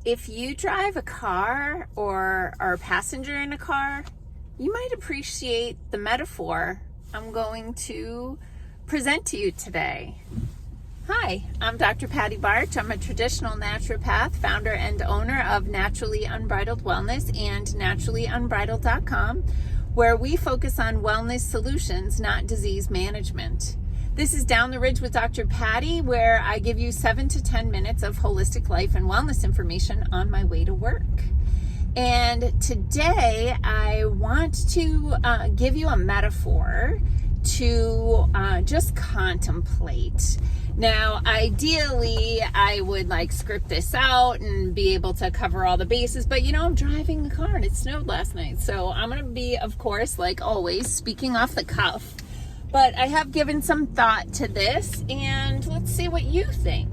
If you drive a car or are a passenger in a car, you might appreciate the metaphor I'm going to present to you today. Hi, I'm Dr. Patty Barch. I'm a traditional naturopath, founder and owner of Naturally Unbridled Wellness and naturallyunbridled.com, where we focus on wellness solutions, not disease management. This is Down the Ridge with Dr. Patty, where I give you 7 to 10 minutes of holistic life and wellness information on my way to work. And today I want to give you a metaphor to just contemplate. Now, ideally, I would script this out and be able to cover all the bases, but I'm driving the car and it snowed last night. So I'm going to be, of course, like always, speaking off the cuff. But I have given some thought to this, and let's see what you think.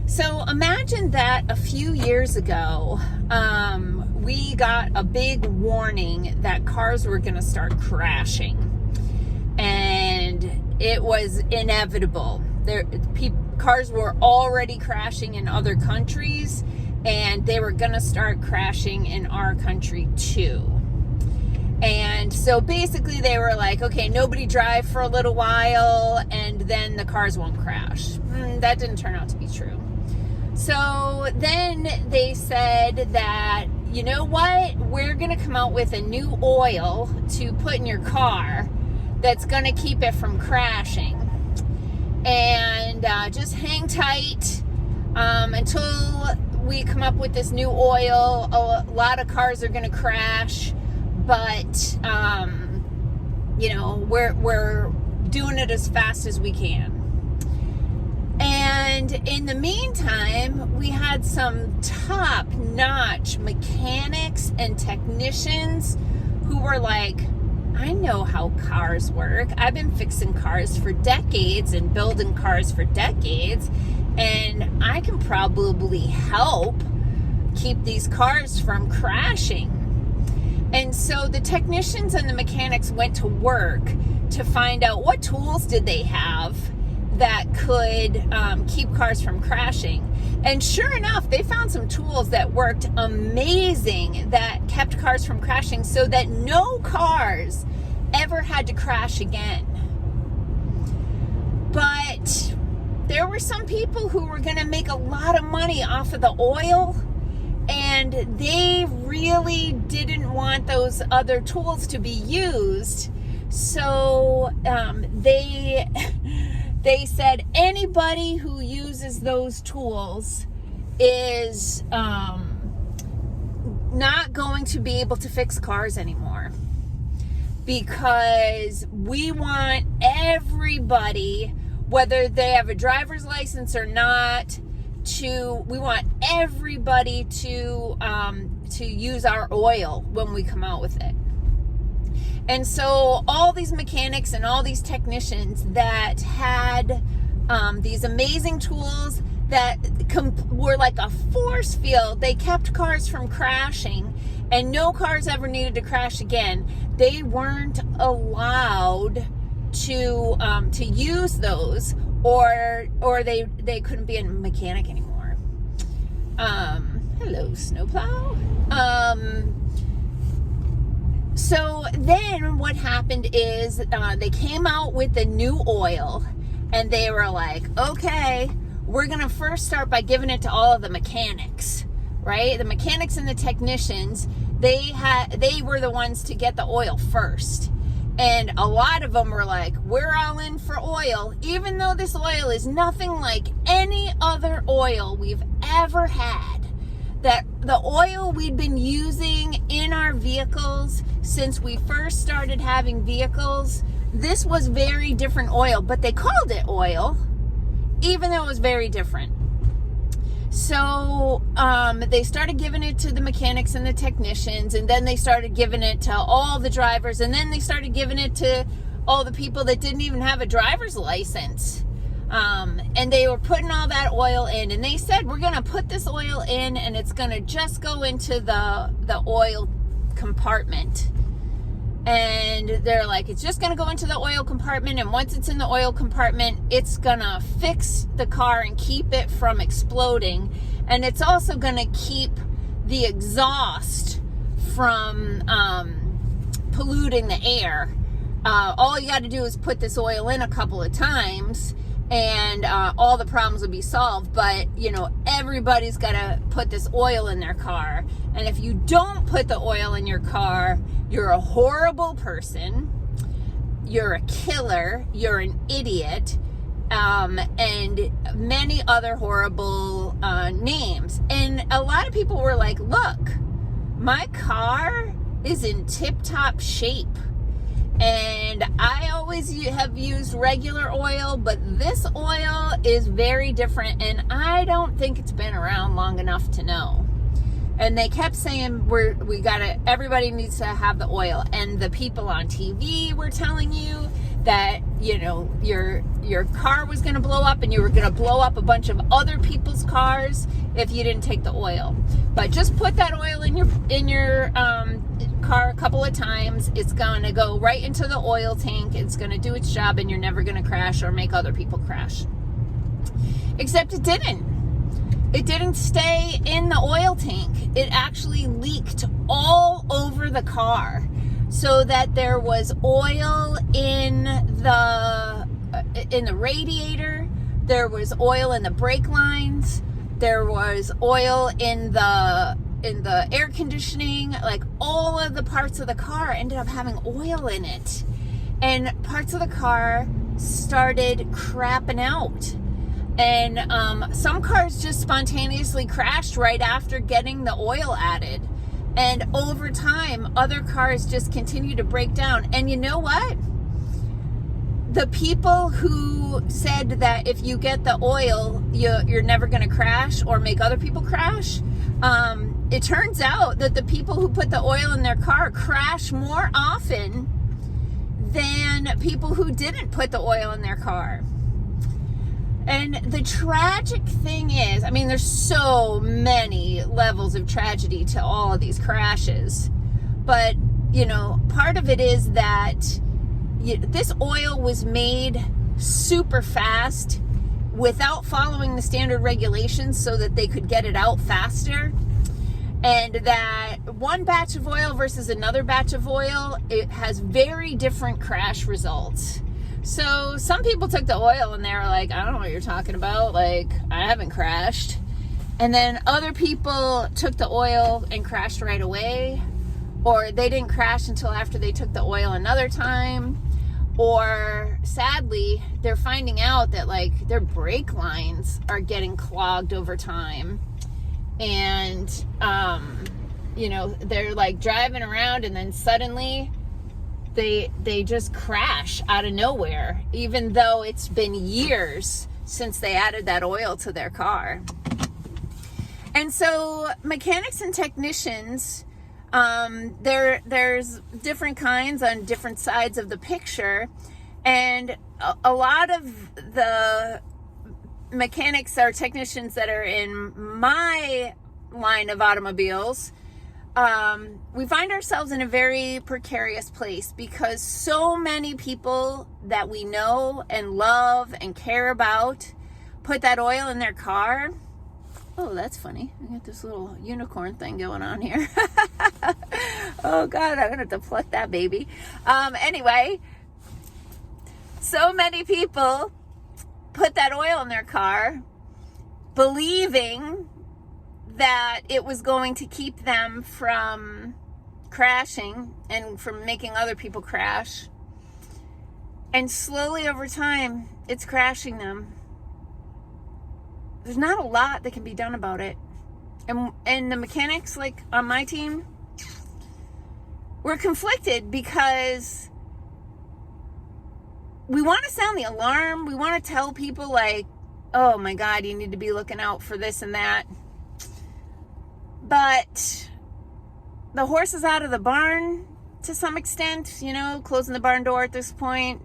So imagine that a few years ago, we got a big warning that cars were going to start crashing. And it was inevitable. Cars were already crashing in other countries, and they were going to start crashing in our country too. And so basically they were like, okay, nobody drive for a little while and then the cars won't crash. That didn't turn out to be true. So then they said that, you know what, we're going to come out with a new oil to put in your car that's going to keep it from crashing. And just hang tight until we come up with this new oil. A lot of cars are going to crash. But, we're doing it as fast as we can. And in the meantime, we had some top-notch mechanics and technicians who were like, I know how cars work. I've been fixing cars for decades and building cars for decades, and I can probably help keep these cars from crashing. And so the technicians and the mechanics went to work to find out what tools did they have that could keep cars from crashing. And sure enough, they found some tools that worked amazing that kept cars from crashing so that no cars ever had to crash again. But there were some people who were going to make a lot of money off of the oil, and they really didn't want those other tools to be used. So they said anybody who uses those tools is not going to be able to fix cars anymore, because we want everybody, whether they have a driver's license or not, we want everybody to use our oil when we come out with it. And so all these mechanics and all these technicians that had these amazing tools that were like a force field, they kept cars from crashing, and no cars ever needed to crash again. They weren't allowed to use those, or they couldn't be a mechanic anymore. Hello, snowplow. So then what happened is they came out with the new oil, and they were like, okay, we're going to first start by giving it to all of the mechanics, right? The mechanics and the technicians, they were the ones to get the oil first. And a lot of them were like, we're all in for oil, even though this oil is nothing like any other oil we've ever had. That the oil we'd been using in our vehicles since we first started having vehicles, this was very different oil, but they called it oil, even though it was very different. So they started giving it to the mechanics and the technicians, and then they started giving it to all the drivers, and then they started giving it to all the people that didn't even have a driver's license. And they were putting all that oil in, and they said, we're going to put this oil in, and it's going to just go into the oil compartment. And they're like, it's just going to go into the oil compartment, and once it's in the oil compartment, it's going to fix the car and keep it from exploding. And it's also going to keep the exhaust from polluting the air. All you got to do is put this oil in a couple of times and all the problems will be solved. But, you know, everybody's got to put this oil in their car. And if you don't put the oil in your car, you're a horrible person. You're a killer. You're an idiot. And many other horrible names. And a lot of people were like, look, my car is in tip-top shape. And I always have used regular oil, but this oil is very different, and I don't think it's been around long enough to know. And they kept saying everybody needs to have the oil. And the people on TV were telling you that, you know, your car was going to blow up and you were going to blow up a bunch of other people's cars if you didn't take the oil. But just put that oil in your car a couple of times. It's going to go right into the oil tank. It's going to do its job, and you're never going to crash or make other people crash. Except it didn't. It didn't stay in the oil tank. It actually leaked all over the car, so that there was oil in the radiator, there was oil in the brake lines, there was oil in the air conditioning. Like, all of the parts of the car ended up having oil in it, and parts of the car started crapping out. And some cars just spontaneously crashed right after getting the oil added. And over time, other cars just continue to break down. And you know what? The people who said that if you get the oil, you're never going to crash or make other people crash, it turns out that the people who put the oil in their car crash more often than people who didn't put the oil in their car. And the tragic thing is, I mean, there's so many levels of tragedy to all of these crashes. But, you know, part of it is that this oil was made super fast without following the standard regulations so that they could get it out faster. And that one batch of oil versus another batch of oil, it has very different crash results. So some people took the oil and they were like, I don't know what you're talking about. Like, I haven't crashed. And then other people took the oil and crashed right away. Or they didn't crash until after they took the oil another time. Or sadly, they're finding out that, like, their brake lines are getting clogged over time. And, you know, they're like driving around and then suddenly they just crash out of nowhere, even though it's been years since they added that oil to their car. And so mechanics and technicians, there's different kinds on different sides of the picture. And a lot of the mechanics or technicians that are in my line of automobiles, we find ourselves in a very precarious place because so many people that we know and love and care about put that oil in their car. Oh, that's funny. I got this little unicorn thing going on here. Oh God, I'm gonna have to pluck that baby. Anyway, so many people put that oil in their car believing that it was going to keep them from crashing and from making other people crash. And slowly over time, it's crashing them. There's not a lot that can be done about it. And the mechanics, like on my team, we're conflicted because we want to sound the alarm. We want to tell people, like, oh my God, you need to be looking out for this and that. But the horse is out of the barn to some extent, you know, closing the barn door at this point.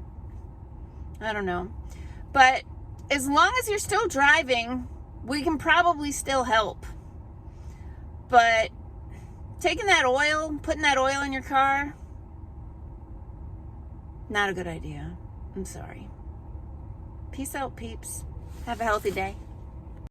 I don't know. But as long as you're still driving, we can probably still help. But taking that oil, putting that oil in your car, not a good idea. I'm sorry. Peace out, peeps. Have a healthy day.